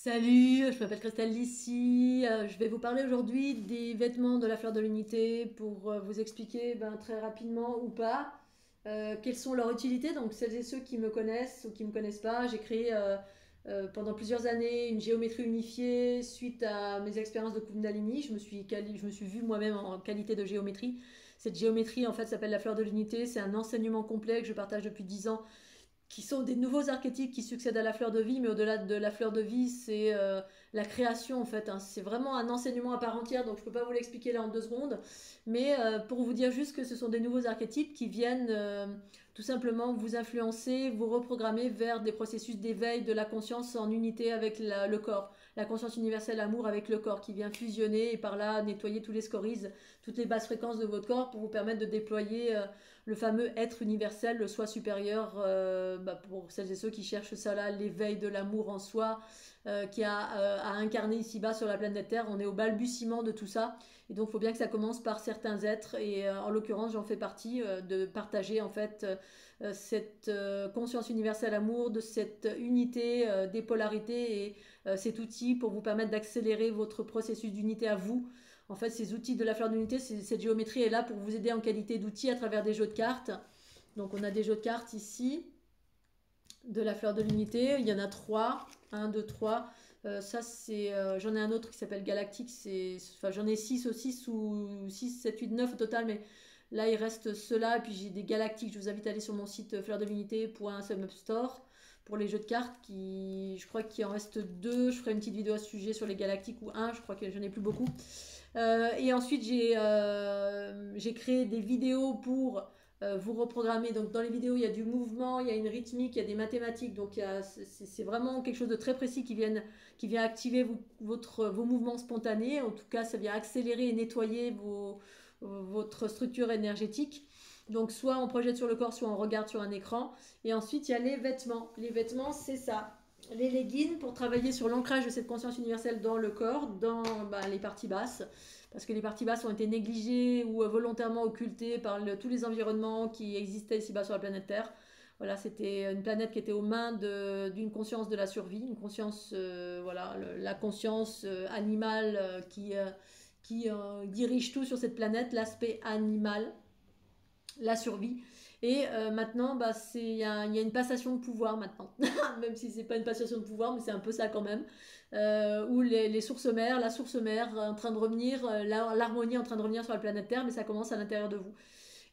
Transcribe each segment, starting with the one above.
Salut, je m'appelle Christelle Lissy. Je vais vous parler aujourd'hui des vêtements de la fleur de l'unité pour vous expliquer très rapidement ou pas quelles sont leurs utilités. Donc celles et ceux qui me connaissent ou qui ne me connaissent pas, j'ai créé pendant plusieurs années une géométrie unifiée suite à mes expériences de Kundalini. Je me suis vue moi-même en qualité de géométrie. Cette géométrie en fait s'appelle la fleur de l'unité. C'est un enseignement complet que je partage depuis 10 ans qui sont des nouveaux archétypes qui succèdent à la fleur de vie, mais au-delà de la fleur de vie, c'est la création en fait, hein. C'est vraiment un enseignement à part entière, donc je ne peux pas vous l'expliquer là en 2 secondes, mais pour vous dire juste que ce sont des nouveaux archétypes qui viennent tout simplement vous influencer, vous reprogrammer vers des processus d'éveil de la conscience en unité avec le corps, la conscience universelle amour avec le corps qui vient fusionner et par là nettoyer tous les scories, toutes les basses fréquences de votre corps pour vous permettre de déployer le fameux être universel, le soi supérieur, pour celles et ceux qui cherchent ça là, l'éveil de l'amour en soi, qui a à incarner ici-bas sur la planète Terre. On est au balbutiement de tout ça, et donc il faut bien que ça commence par certains êtres, et en l'occurrence j'en fais partie, de partager en fait cette conscience universelle amour, de cette unité des polarités, et cet outil pour vous permettre d'accélérer votre processus d'unité à vous. En fait, ces outils de la fleur d'unité, cette géométrie est là pour vous aider en qualité d'outil à travers des jeux de cartes. Donc on a des jeux de cartes ici, de la fleur de l'unité. Il y en a trois. Un, deux, trois. Ça, c'est. J'en ai un autre qui s'appelle Galactique. Enfin, j'en ai 6 aussi, ou 6, 7, 8, 9 au total, mais là, il reste ceux-là. Et puis j'ai des Galactiques. Je vous invite à aller sur mon site fleurdelunité.sumupstore pour les jeux de cartes. Je crois qu'il en reste 2. Je ferai une petite vidéo à ce sujet sur les Galactiques, ou un. Je crois que j'en ai plus beaucoup. Et ensuite, j'ai créé des vidéos pour vous reprogrammer. Donc, dans les vidéos, il y a du mouvement, il y a une rythmique, il y a des mathématiques. Donc, c'est vraiment quelque chose de très précis qui vient activer vos mouvements spontanés. En tout cas, ça vient accélérer et nettoyer votre structure énergétique. Donc, soit on projette sur le corps, soit on regarde sur un écran. Et ensuite, il y a les vêtements. Les vêtements, c'est ça. Les leggings pour travailler sur l'ancrage de cette conscience universelle dans le corps, dans les parties basses, parce que les parties basses ont été négligées ou volontairement occultées par tous les environnements qui existaient ici-bas sur la planète Terre. Voilà, c'était une planète qui était aux mains d'une conscience de la survie, une conscience, voilà, la conscience animale qui dirige tout sur cette planète, l'aspect animal, la survie. Et maintenant, il y a une passation de pouvoir maintenant, même si c'est pas une passation de pouvoir, mais c'est un peu ça quand même, où les sources mères, la source mère en train de revenir, l'harmonie en train de revenir sur la planète Terre, mais ça commence à l'intérieur de vous.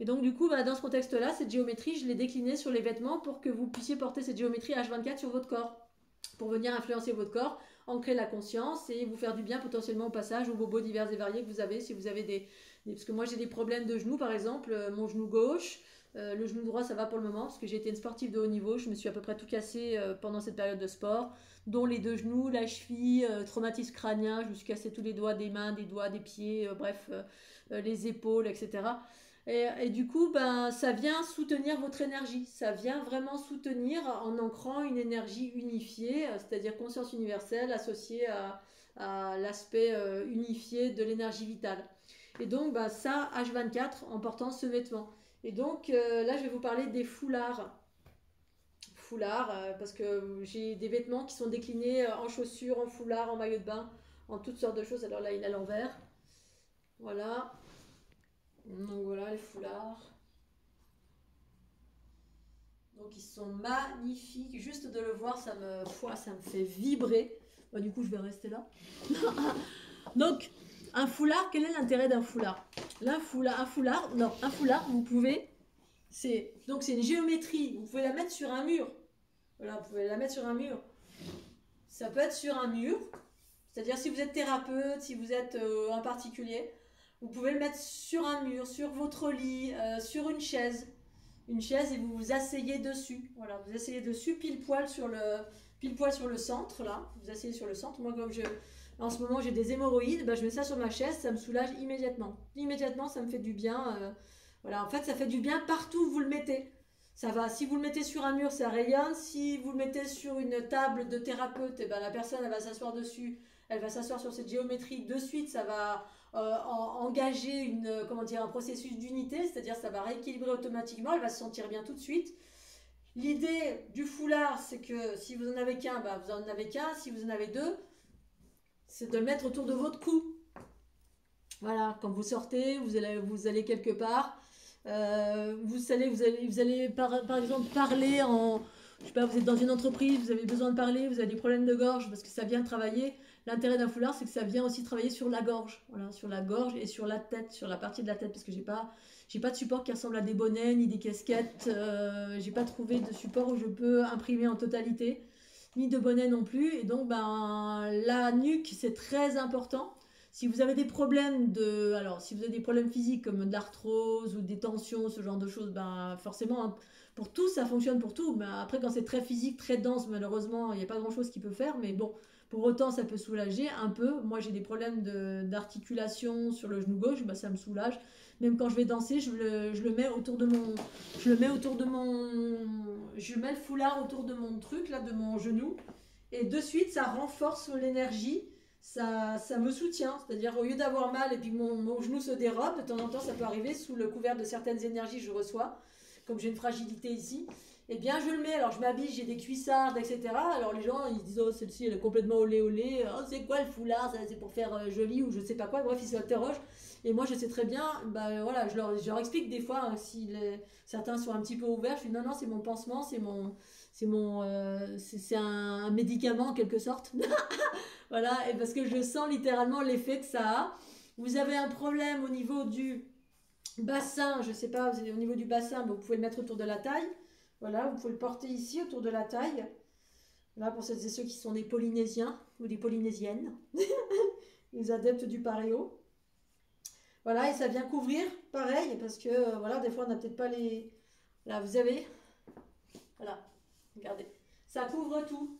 Et donc du coup, dans ce contexte-là, cette géométrie, je l'ai déclinée sur les vêtements pour que vous puissiez porter cette géométrie H24 sur votre corps, pour venir influencer votre corps, ancrer la conscience et vous faire du bien potentiellement au passage aux bobos divers et variés que vous avez, si vous avez parce que moi j'ai des problèmes de genoux par exemple, mon genou gauche, le genou droit ça va pour le moment parce que j'ai été une sportive de haut niveau, je me suis à peu près tout cassé pendant cette période de sport, dont les deux genoux, la cheville, traumatisme crânien, je me suis cassé tous les doigts des mains, des doigts, des pieds, bref, les épaules, etc. Et du coup, ça vient soutenir votre énergie. Ça vient vraiment soutenir en ancrant une énergie unifiée, c'est-à-dire conscience universelle associée à l'aspect unifié de l'énergie vitale. Et donc, ça, H24, en portant ce vêtement. Et donc, là, je vais vous parler des foulards. Foulards, parce que j'ai des vêtements qui sont déclinés en chaussures, en foulards, en maillot de bain, en toutes sortes de choses. Alors là, il est à l'envers. Voilà. Donc voilà les foulards. Donc ils sont magnifiques. Juste de le voir, ça me fait vibrer. Du coup, je vais rester là. Donc, un foulard, quel est l'intérêt d'un foulard? Un foulard, vous pouvez. Donc c'est une géométrie. Vous pouvez la mettre sur un mur. Voilà, vous pouvez la mettre sur un mur. Ça peut être sur un mur. C'est-à-dire si vous êtes thérapeute, si vous êtes un particulier, vous pouvez le mettre sur un mur, sur votre lit, sur une chaise. Une chaise et vous vous asseyez dessus. Voilà, vous asseyez dessus pile poil sur le centre là. Vous asseyez sur le centre. Moi comme en ce moment j'ai des hémorroïdes, je mets ça sur ma chaise, ça me soulage immédiatement. Immédiatement, ça me fait du bien. Voilà, en fait, ça fait du bien partout où vous le mettez. Ça va. Si vous le mettez sur un mur, ça rayonne. Si vous le mettez sur une table de thérapeute, la personne elle va s'asseoir dessus. Elle va s'asseoir sur cette géométrie. De suite, ça va engager un processus d'unité, c'est-à-dire ça va rééquilibrer automatiquement. Elle va se sentir bien tout de suite. L'idée du foulard, c'est que si vous en avez qu'un, bah, vous en avez qu'un. Si vous en avez deux, c'est de le mettre autour de votre cou. Voilà, quand vous sortez, vous allez quelque part. Vous allez par exemple parler en... Je sais pas, vous êtes dans une entreprise, vous avez besoin de parler, vous avez des problèmes de gorge parce que ça vient travailler. L'intérêt d'un foulard, c'est que ça vient aussi travailler sur la gorge. Voilà, sur la gorge et sur la tête, sur la partie de la tête. Parce que j'ai pas de support qui ressemble à des bonnets ni des casquettes. J'ai pas trouvé de support où je peux imprimer en totalité, ni de bonnet non plus. Et donc, ben, la nuque, c'est très important. Si vous avez des problèmes alors si vous avez des problèmes physiques comme de l'arthrose ou des tensions, ce genre de choses, ben forcément, hein, pour tout, ça fonctionne pour tout. Ben, après, quand c'est très physique, très dense, malheureusement, il n'y a pas grand-chose qui peut faire. Mais bon, pour autant, ça peut soulager un peu. Moi, j'ai des problèmes d'articulation sur le genou gauche, ben, ça me soulage. Même quand je vais danser, je le mets autour de mon, je mets le foulard autour de mon truc là, de mon genou, et de suite, ça renforce l'énergie. Ça me soutient, c'est-à-dire au lieu d'avoir mal et puis mon genou se dérobe, de temps en temps ça peut arriver sous le couvert de certaines énergies que je reçois, comme j'ai une fragilité ici, et bien je le mets, alors je m'habille, j'ai des cuissardes, etc. Alors les gens ils disent oh celle-ci elle est complètement olé olé, oh c'est quoi le foulard, c'est pour faire joli ou je sais pas quoi, bref ils s'interrogent, et moi je sais très bien, bah voilà, je leur explique des fois hein, si certains sont un petit peu ouverts, je dis non non c'est mon pansement, c'est un médicament en quelque sorte. Voilà, et parce que je sens littéralement l'effet que ça a. Vous avez un problème au niveau du bassin, je sais pas, vous avez au niveau du bassin, vous pouvez le mettre autour de la taille. Voilà, vous pouvez le porter ici autour de la taille. Là, pour celles et ceux qui sont des Polynésiens ou des Polynésiennes, les adeptes du paréo. Voilà, et ça vient couvrir, pareil, parce que voilà, des fois on n'a peut-être pas les. Là, vous avez. Voilà, regardez. Ça couvre tout.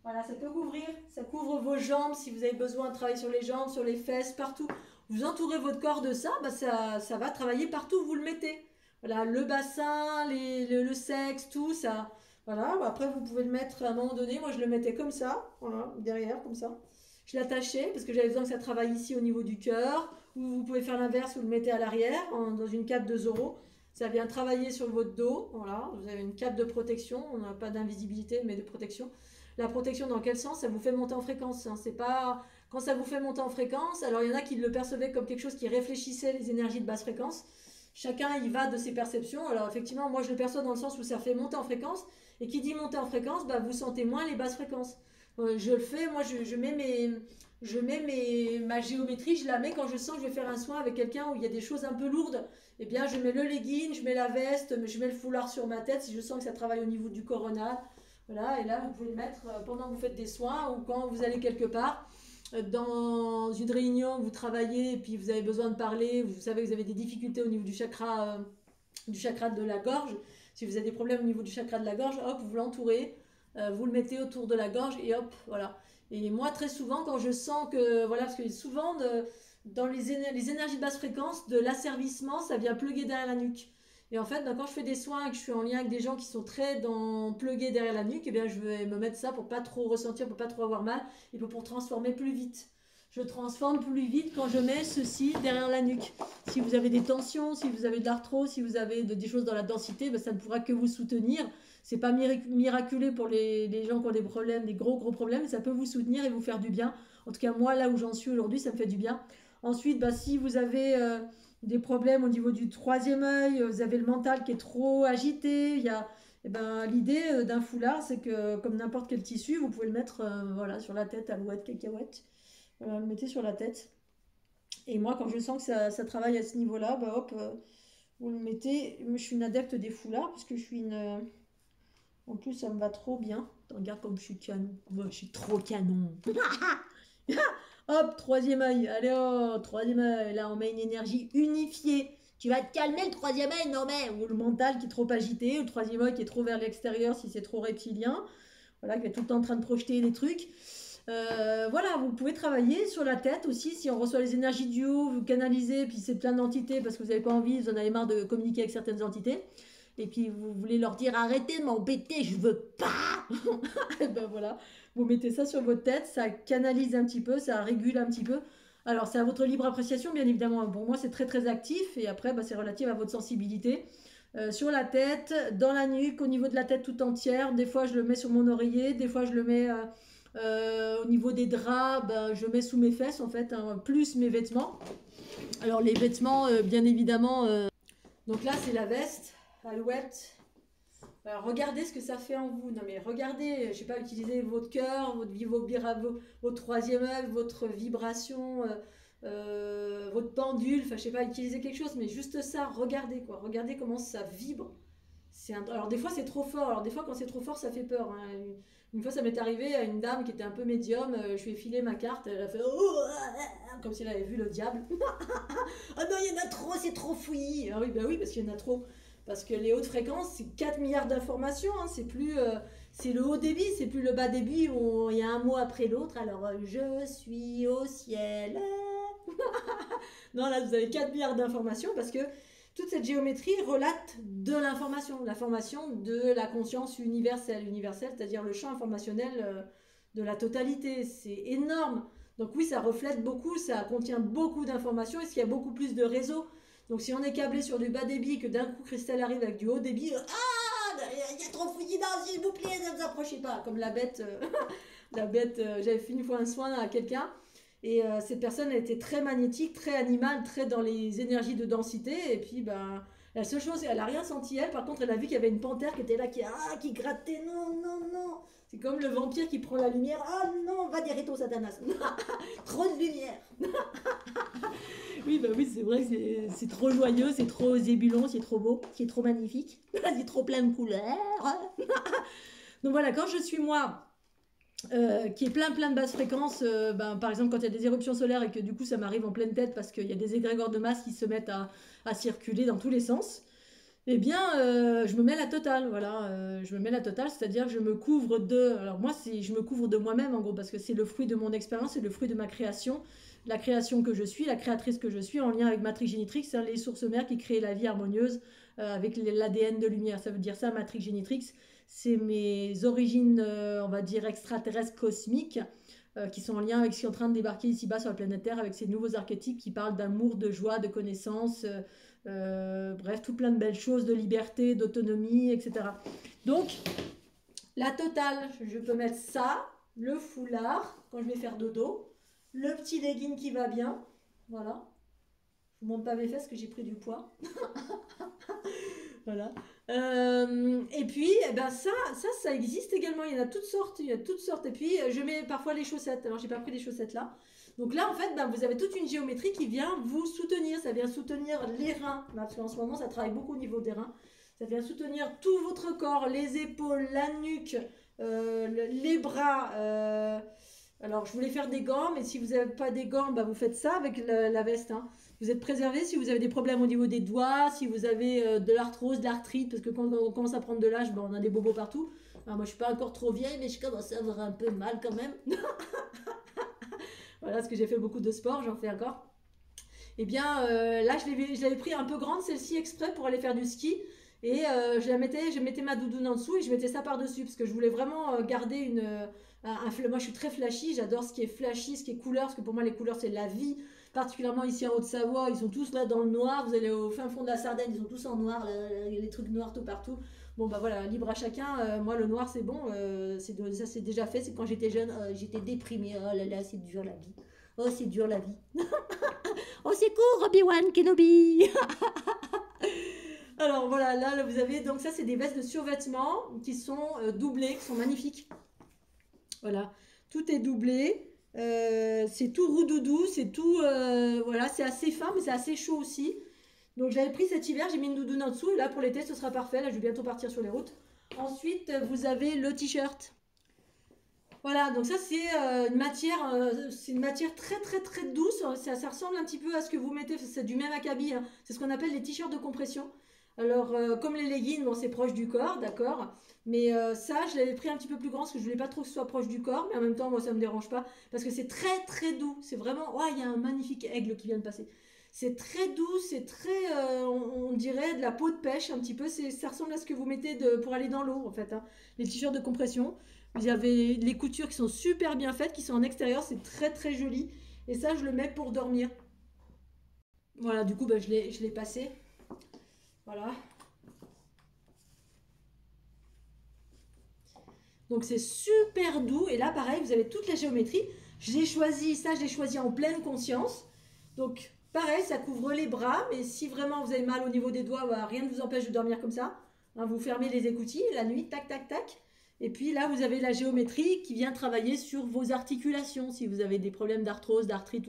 Voilà, ça peut couvrir, ça couvre vos jambes si vous avez besoin de travailler sur les jambes, sur les fesses, partout. Vous entourez votre corps de ça, bah ça va travailler partout où vous le mettez. Voilà, le bassin, le sexe, tout ça. Voilà, après vous pouvez le mettre à un moment donné. Moi je le mettais comme ça, voilà, derrière, comme ça. Je l'attachais parce que j'avais besoin que ça travaille ici au niveau du cœur. Ou vous pouvez faire l'inverse, vous le mettez à l'arrière, dans une cape de Zorro. Ça vient travailler sur votre dos. Voilà, vous avez une cape de protection. On n'a pas d'invisibilité, mais de protection. La protection dans quel sens? Ça vous fait monter en fréquence. Hein. C'est pas quand ça vous fait monter en fréquence. Alors il y en a qui le percevaient comme quelque chose qui réfléchissait les énergies de basse fréquence. Chacun y va de ses perceptions. Alors effectivement, moi je le perçois dans le sens où ça fait monter en fréquence. Et qui dit monter en fréquence, bah, vous sentez moins les basses fréquences. Je le fais, moi ma géométrie, je la mets quand je sens que je vais faire un soin avec quelqu'un où il y a des choses un peu lourdes. Eh bien, je mets le legging, je mets la veste, je mets le foulard sur ma tête si je sens que ça travaille au niveau du coronal. Voilà, et là, vous pouvez le mettre pendant que vous faites des soins ou quand vous allez quelque part. Dans une réunion, vous travaillez et puis vous avez besoin de parler, vous savez que vous avez des difficultés au niveau du chakra de la gorge. Si vous avez des problèmes au niveau du chakra de la gorge, hop, vous l'entourez, vous le mettez autour de la gorge et hop, voilà. Et moi, très souvent, quand je sens que, voilà, parce que souvent, dans les énergies de basse fréquence, de l'asservissement, ça vient pluguer derrière la nuque. Et en fait, quand je fais des soins et que je suis en lien avec des gens qui sont très plugués derrière la nuque, eh bien, je vais me mettre ça pour pas trop ressentir, pour pas trop avoir mal et pour transformer plus vite. Je transforme plus vite quand je mets ceci derrière la nuque. Si vous avez des tensions, si vous avez de l'arthrose, si vous avez des choses dans la densité, ben ça ne pourra que vous soutenir. C'est pas miraculeux pour les gens qui ont des problèmes, des gros problèmes, mais ça peut vous soutenir et vous faire du bien. En tout cas, moi, là où j'en suis aujourd'hui, ça me fait du bien. Ensuite, ben, si vous avez des problèmes au niveau du troisième œil, vous avez le mental qui est trop agité, il y a... Eh ben, l'idée d'un foulard, c'est que comme n'importe quel tissu, vous pouvez le mettre voilà, sur la tête, alouette, cacahuète. Voilà, le mettez sur la tête. Et moi, quand je sens que ça travaille à ce niveau-là, bah hop, vous le mettez. Moi, je suis une adepte des foulards parce que je suis une. En plus, ça me va trop bien. Regarde comme je suis canon. Moi, je suis trop canon. Hop, troisième œil. Allez, oh, troisième œil. Là, on met une énergie unifiée. Tu vas te calmer le troisième œil, non mais. Ou le mental qui est trop agité, ou le troisième œil qui est trop vers l'extérieur si c'est trop reptilien. Voilà, qui est tout le temps en train de projeter des trucs. Voilà, vous pouvez travailler sur la tête aussi. Si on reçoit les énergies du haut, vous canalisez, puis c'est plein d'entités parce que vous n'avez pas envie, vous en avez marre de communiquer avec certaines entités. Et puis vous voulez leur dire arrêtez de m'embêter, je veux pas. Et ben voilà, vous mettez ça sur votre tête, ça canalise un petit peu, ça régule un petit peu. Alors c'est à votre libre appréciation, bien évidemment. Pour moi, c'est très très actif et après, bah, c'est relatif à votre sensibilité. sur la tête, dans la nuque, au niveau de la tête tout entière. Des fois, je le mets sur mon oreiller, des fois, je le mets au niveau des draps, ben, je mets sous mes fesses, en fait, hein, plus mes vêtements. Alors, les vêtements, bien évidemment, donc là, c'est la veste, Alouette. Alors, regardez ce que ça fait en vous. Non, mais regardez, je sais pas, utilisez votre cœur, votre troisième œil, votre vibration, votre pendule, enfin, je sais pas, utilisez quelque chose, mais juste ça, regardez quoi. Regardez comment ça vibre. Alors, des fois, c'est trop fort. Alors, des fois, quand c'est trop fort, ça fait peur, hein. Une fois, ça m'est arrivé à une dame qui était un peu médium. Je lui ai filé ma carte. Elle a fait oh, comme si elle avait vu le diable. Ah non, il y en a trop, c'est trop fouillis. Ah oui, bah oui, parce qu'il y en a trop. Parce que les hautes fréquences, c'est 4 milliards d'informations. Hein. C'est plus, c'est le haut débit, c'est plus le bas débit où il y a un mot après l'autre. Alors, je suis au ciel. Non, là, vous avez 4 milliards d'informations parce que toute cette géométrie relate de l'information de la conscience universelle, c'est-à-dire le champ informationnel de la totalité. C'est énorme. Donc oui, ça reflète beaucoup, ça contient beaucoup d'informations. Est-ce qu'il y a beaucoup plus de réseaux? Donc si on est câblé sur du bas débit, que d'un coup Christelle arrive avec du haut débit, ah, il y a trop fouillis, non, s'il vous plaît, ne vous approchez pas. Comme la bête, j'avais fait une fois un soin à quelqu'un. Et cette personne, elle était très magnétique, très animale, très dans les énergies de densité. Et puis, ben, la seule chose, elle n'a rien senti, elle. Par contre, elle a vu qu'il y avait une panthère qui était là, qui grattait. Non, non, non. C'est comme le vampire qui prend la lumière. Ah non, va directo Satanas. Trop de lumière. Oui, bah oui, c'est vrai que c'est trop joyeux, c'est trop zébulon, c'est trop beau, c'est trop magnifique. C'est trop plein de couleurs. Donc voilà, quand je suis moi, qui est plein de basses fréquences, ben, par exemple quand il y a des éruptions solaires et que du coup ça m'arrive en pleine tête parce qu'il y a des égrégores de masse qui se mettent à circuler dans tous les sens, eh bien je me mets la totale, voilà, je me mets la totale, c'est-à-dire que je me couvre alors moi je me couvre de moi-même en gros parce que c'est le fruit de mon expérience, c'est le fruit de ma création, la création que je suis, la créatrice que je suis en lien avec Matrix Génitrix, hein, les sources mères qui créent la vie harmonieuse avec l'ADN de lumière, ça veut dire ça Matrix Génitrix. C'est mes origines, on va dire, extraterrestres cosmiques, qui sont en lien avec ce qui est en train de débarquer ici-bas sur la planète Terre, avec ces nouveaux archétypes qui parlent d'amour, de joie, de connaissance, bref, tout plein de belles choses, de liberté, d'autonomie, etc. Donc, la totale, je peux mettre ça, le foulard, quand je vais faire dodo, le petit legging qui va bien, voilà. Je ne montre pas mes fesses parce que j'ai pris du poids. Voilà. Et puis, eh ben ça existe également. Il y en a toutes sortes. Et puis, je mets parfois les chaussettes. Alors, j'ai pas pris les chaussettes là. Donc là, en fait, ben, vous avez toute une géométrie qui vient vous soutenir. Ça vient soutenir les reins. Parce qu'en ce moment, ça travaille beaucoup au niveau des reins. Ça vient soutenir tout votre corps, les épaules, la nuque, les bras. Alors, je voulais faire des gants, mais si vous n'avez pas des gants, ben, vous faites ça avec la veste. Hein. Vous êtes préservé si vous avez des problèmes au niveau des doigts, si vous avez de l'arthrose, de l'arthrite, parce que quand on commence à prendre de l'âge, ben, on a des bobos partout. Alors moi, je suis pas encore trop vieille, mais je commence à avoir un peu mal quand même. Voilà, parce que j'ai fait beaucoup de sport, j'en fais encore. Eh bien, là, je l'avais pris un peu grande, celle-ci, exprès pour aller faire du ski. Et je mettais ma doudoune en dessous et je mettais ça par-dessus, parce que je voulais vraiment garder moi, je suis très flashy, j'adore ce qui est flashy, ce qui est couleur, parce que pour moi, les couleurs, c'est la vie. Particulièrement ici en Haute-Savoie, ils sont tous là dans le noir. Vous allez au fin fond de la Sardaigne, ils sont tous en noir, les trucs noirs tout partout. Bon, bah voilà, libre à chacun. Moi, le noir, c'est bon. Ça, c'est déjà fait. C'est quand j'étais jeune, j'étais déprimée. Oh là là, c'est dur la vie. Oh, c'est dur la vie. Oh, c'est court, Obi-Wan Kenobi. Alors voilà, là, vous avez. Donc, ça, c'est des vestes de survêtement qui sont doublées, qui sont magnifiques. Voilà, tout est doublé. C'est tout roudoudou, c'est tout, voilà, c'est assez fin, mais c'est assez chaud aussi. Donc j'avais pris cet hiver, j'ai mis une doudoune en dessous, et là pour l'été ce sera parfait, là je vais bientôt partir sur les routes. Ensuite, vous avez le t-shirt. Voilà, donc ça c'est une matière très douce, ça ressemble un petit peu à ce que vous mettez, c'est du même acabit, hein. C'est ce qu'on appelle les t-shirts de compression. Alors, comme les leggings, bon, c'est proche du corps, d'accord. Mais ça, je l'avais pris un petit peu plus grand parce que je voulais pas trop que ce soit proche du corps. Mais en même temps, moi, ça me dérange pas. Parce que c'est très doux. C'est vraiment... Oh, il y a un magnifique aigle qui vient de passer. C'est très doux, c'est très... on dirait de la peau de pêche un petit peu. Ça ressemble à ce que vous mettez pour aller dans l'eau, en fait. Hein. Les t-shirts de compression. Vous avez les coutures qui sont super bien faites, qui sont en extérieur. C'est très joli. Et ça, je le mets pour dormir. Voilà, du coup, bah, je l'ai passé. Voilà. Donc c'est super doux. Et là, pareil, vous avez toute la géométrie. J'ai choisi ça, je l'ai choisi en pleine conscience. Donc pareil, ça couvre les bras. Mais si vraiment vous avez mal au niveau des doigts, bah, rien ne vous empêche de dormir comme ça. Hein, vous fermez les écoutilles la nuit, tac, tac, tac. Et puis là, vous avez la géométrie qui vient travailler sur vos articulations. Si vous avez des problèmes d'arthrose, d'arthrite,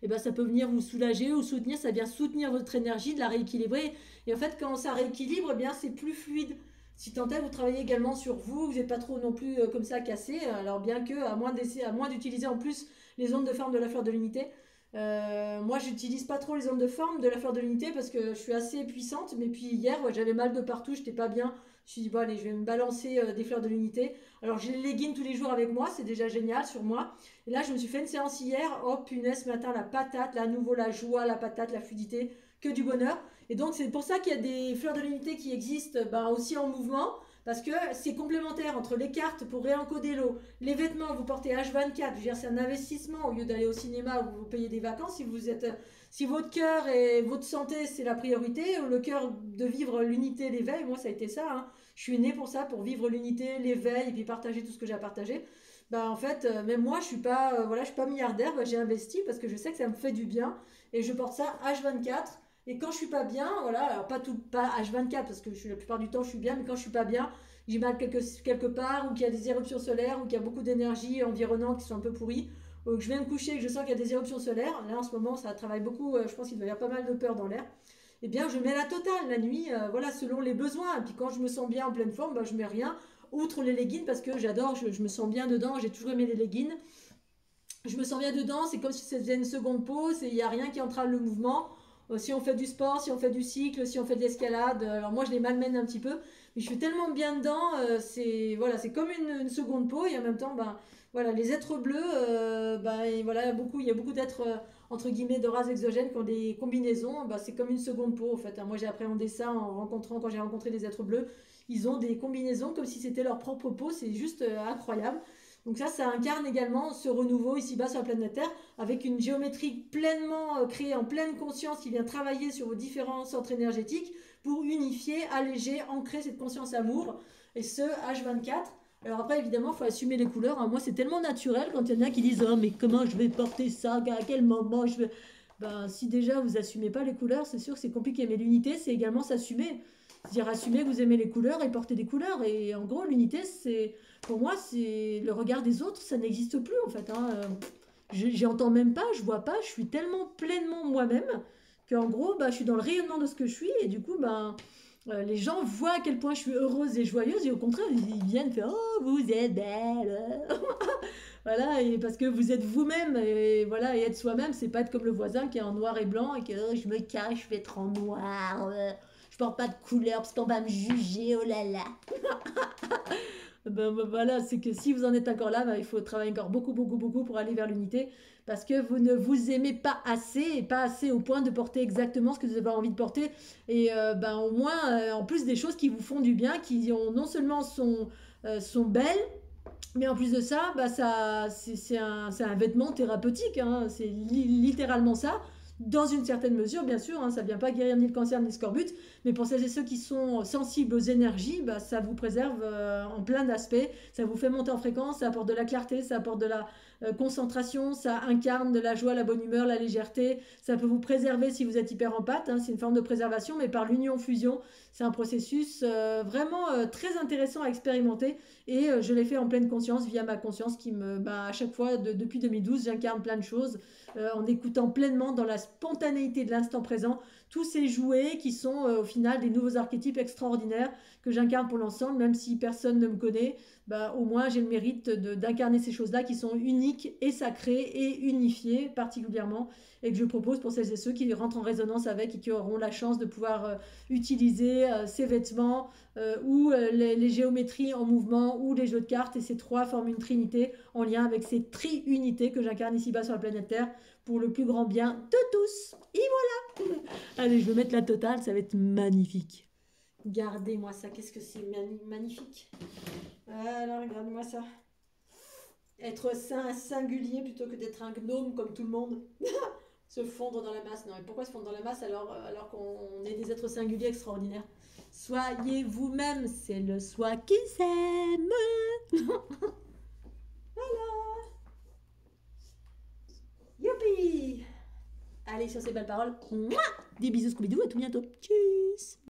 et ben, ça peut venir vous soulager ou soutenir. Ça vient soutenir votre énergie, de la rééquilibrer. Et en fait, quand ça rééquilibre, eh bien, c'est plus fluide. Si tant est, vous travaillez également sur vous, vous n'êtes pas trop non plus comme ça cassé. Alors bien que, à moins d'utiliser en plus les ondes de forme de la fleur de l'unité, moi, j'utilise pas trop les ondes de forme de la fleur de l'unité parce que je suis assez puissante. Mais puis hier, ouais, j'avais mal de partout, j'étais pas bien. Je me suis dit, bon, allez, je vais me balancer des fleurs de l'unité. Alors, j'ai les leggings tous les jours avec moi, c'est déjà génial sur moi. Et là, je me suis fait une séance hier. Oh, punaise, ce matin, la patate, là, à nouveau, la joie, la patate, la fluidité, que du bonheur. Et donc, c'est pour ça qu'il y a des fleurs de l'unité qui existent ben, aussi en mouvement. Parce que c'est complémentaire entre les cartes pour réencoder l'eau, les vêtements, vous portez H24, je veux dire, c'est un investissement au lieu d'aller au cinéma où vous payez des vacances. Si votre cœur et votre santé, c'est la priorité, le cœur de vivre l'unité, l'éveil, moi ça a été ça. Hein. Je suis née pour ça, pour vivre l'unité, l'éveil et puis partager tout ce que j'ai à partager. Bah, en fait, même moi, je suis pas milliardaire, bah, j'ai investi parce que je sais que ça me fait du bien et je porte ça H24. Et quand je suis pas bien, voilà, alors pas H24 parce que la plupart du temps je suis bien, mais quand je suis pas bien, j'ai mal quelque part ou qu'il y a des éruptions solaires ou qu'il y a beaucoup d'énergie environnante qui sont un peu pourries, ou que je viens de coucher et que je sens qu'il y a des éruptions solaires. Là en ce moment ça travaille beaucoup, je pense qu'il doit y avoir pas mal de peur dans l'air. Eh bien je mets la totale la nuit, voilà, selon les besoins. Et puis quand je me sens bien en pleine forme, bah, je mets rien, outre les leggings parce que j'adore, je me sens bien dedans, j'ai toujours aimé les leggings. Je me sens bien dedans, c'est comme si c'était une seconde pause, il n'y a rien qui entrave le mouvement. Si on fait du sport, si on fait du cycle, si on fait de l'escalade, alors moi je les malmène un petit peu, mais je suis tellement bien dedans, c'est voilà, c'est comme une seconde peau et en même temps, ben, voilà, les êtres bleus, ben, et voilà, il y a beaucoup d'êtres entre guillemets de races exogènes qui ont des combinaisons, ben, c'est comme une seconde peau en fait. Hein. Moi j'ai appréhendé ça quand j'ai rencontré des êtres bleus, ils ont des combinaisons comme si c'était leur propre peau, c'est juste incroyable. Donc ça incarne également ce renouveau ici-bas sur la planète Terre, avec une géométrie pleinement créée en pleine conscience qui vient travailler sur vos différents centres énergétiques pour unifier, alléger, ancrer cette conscience amour, et ce H24. Alors après, évidemment, il faut assumer les couleurs. Hein. Moi, c'est tellement naturel quand il y en a qui disent « Oh, mais comment je vais porter ça? À quel moment je vais... » Ben, si déjà vous assumez pas les couleurs, c'est sûr que c'est compliqué. Mais l'unité, c'est également s'assumer. C'est-à-dire assumer que vous aimez les couleurs et porter des couleurs. Et en gros, l'unité, c'est... Pour moi, c'est le regard des autres, ça n'existe plus en fait. Hein. J'entends même pas, je vois pas, je suis tellement pleinement moi-même qu'en gros, bah, je suis dans le rayonnement de ce que je suis et du coup, bah, les gens voient à quel point je suis heureuse et joyeuse et au contraire, ils viennent faire «Oh, vous êtes belle!» Voilà, et parce que vous êtes vous-même et voilà, et être soi-même, c'est pas être comme le voisin qui est en noir et blanc et que oh, je me cache, je vais être en noir, je porte pas de couleur parce qu'on va me juger, oh là là. Ben, voilà, c'est que si vous en êtes encore là, ben, il faut travailler encore beaucoup, beaucoup, beaucoup pour aller vers l'unité parce que vous ne vous aimez pas assez et pas assez au point de porter exactement ce que vous avez envie de porter. Et ben, au moins, en plus des choses qui vous font du bien, qui ont, non seulement sont belles, mais en plus de ça, bah ça c'est un vêtement thérapeutique, hein, c'est littéralement ça. Dans une certaine mesure, bien sûr, hein, ça ne vient pas guérir ni le cancer ni le scorbut, mais pour celles et ceux qui sont sensibles aux énergies, bah, ça vous préserve en plein d'aspects. Ça vous fait monter en fréquence, ça apporte de la clarté, ça apporte de la concentration, ça incarne de la joie, la bonne humeur, la légèreté. Ça peut vous préserver si vous êtes hyper empathe, hein, c'est une forme de préservation, mais par l'union-fusion, c'est un processus vraiment très intéressant à expérimenter. Et je l'ai fait en pleine conscience, via ma conscience qui me, bah, à chaque fois, depuis 2012, j'incarne plein de choses en écoutant pleinement dans la spontanéité de l'instant présent tous ces jouets qui sont au final des nouveaux archétypes extraordinaires que j'incarne pour l'ensemble, même si personne ne me connaît, bah, au moins j'ai le mérite d'incarner ces choses-là qui sont uniques et sacrées et unifiées particulièrement et que je propose pour celles et ceux qui rentrent en résonance avec et qui auront la chance de pouvoir utiliser ces vêtements ou les géométries en mouvement ou les jeux de cartes et ces trois forment une trinité en lien avec ces tri-unités que j'incarne ici-bas sur la planète Terre pour le plus grand bien de tous. Et voilà. Allez, je vais mettre la totale, ça va être magnifique. Regardez-moi ça, qu'est-ce que c'est magnifique. Alors, regardez-moi ça. Être singulier plutôt que d'être un gnome comme tout le monde. Se fondre dans la masse. Non, mais pourquoi se fondre dans la masse alors qu'on est des êtres singuliers extraordinaires? Soyez vous-même, c'est le soi qui s'aime. Voilà. Youpi. Allez, sur ces belles paroles, mouah, des bisous Scooby-Doo, à tout bientôt. Tchuss.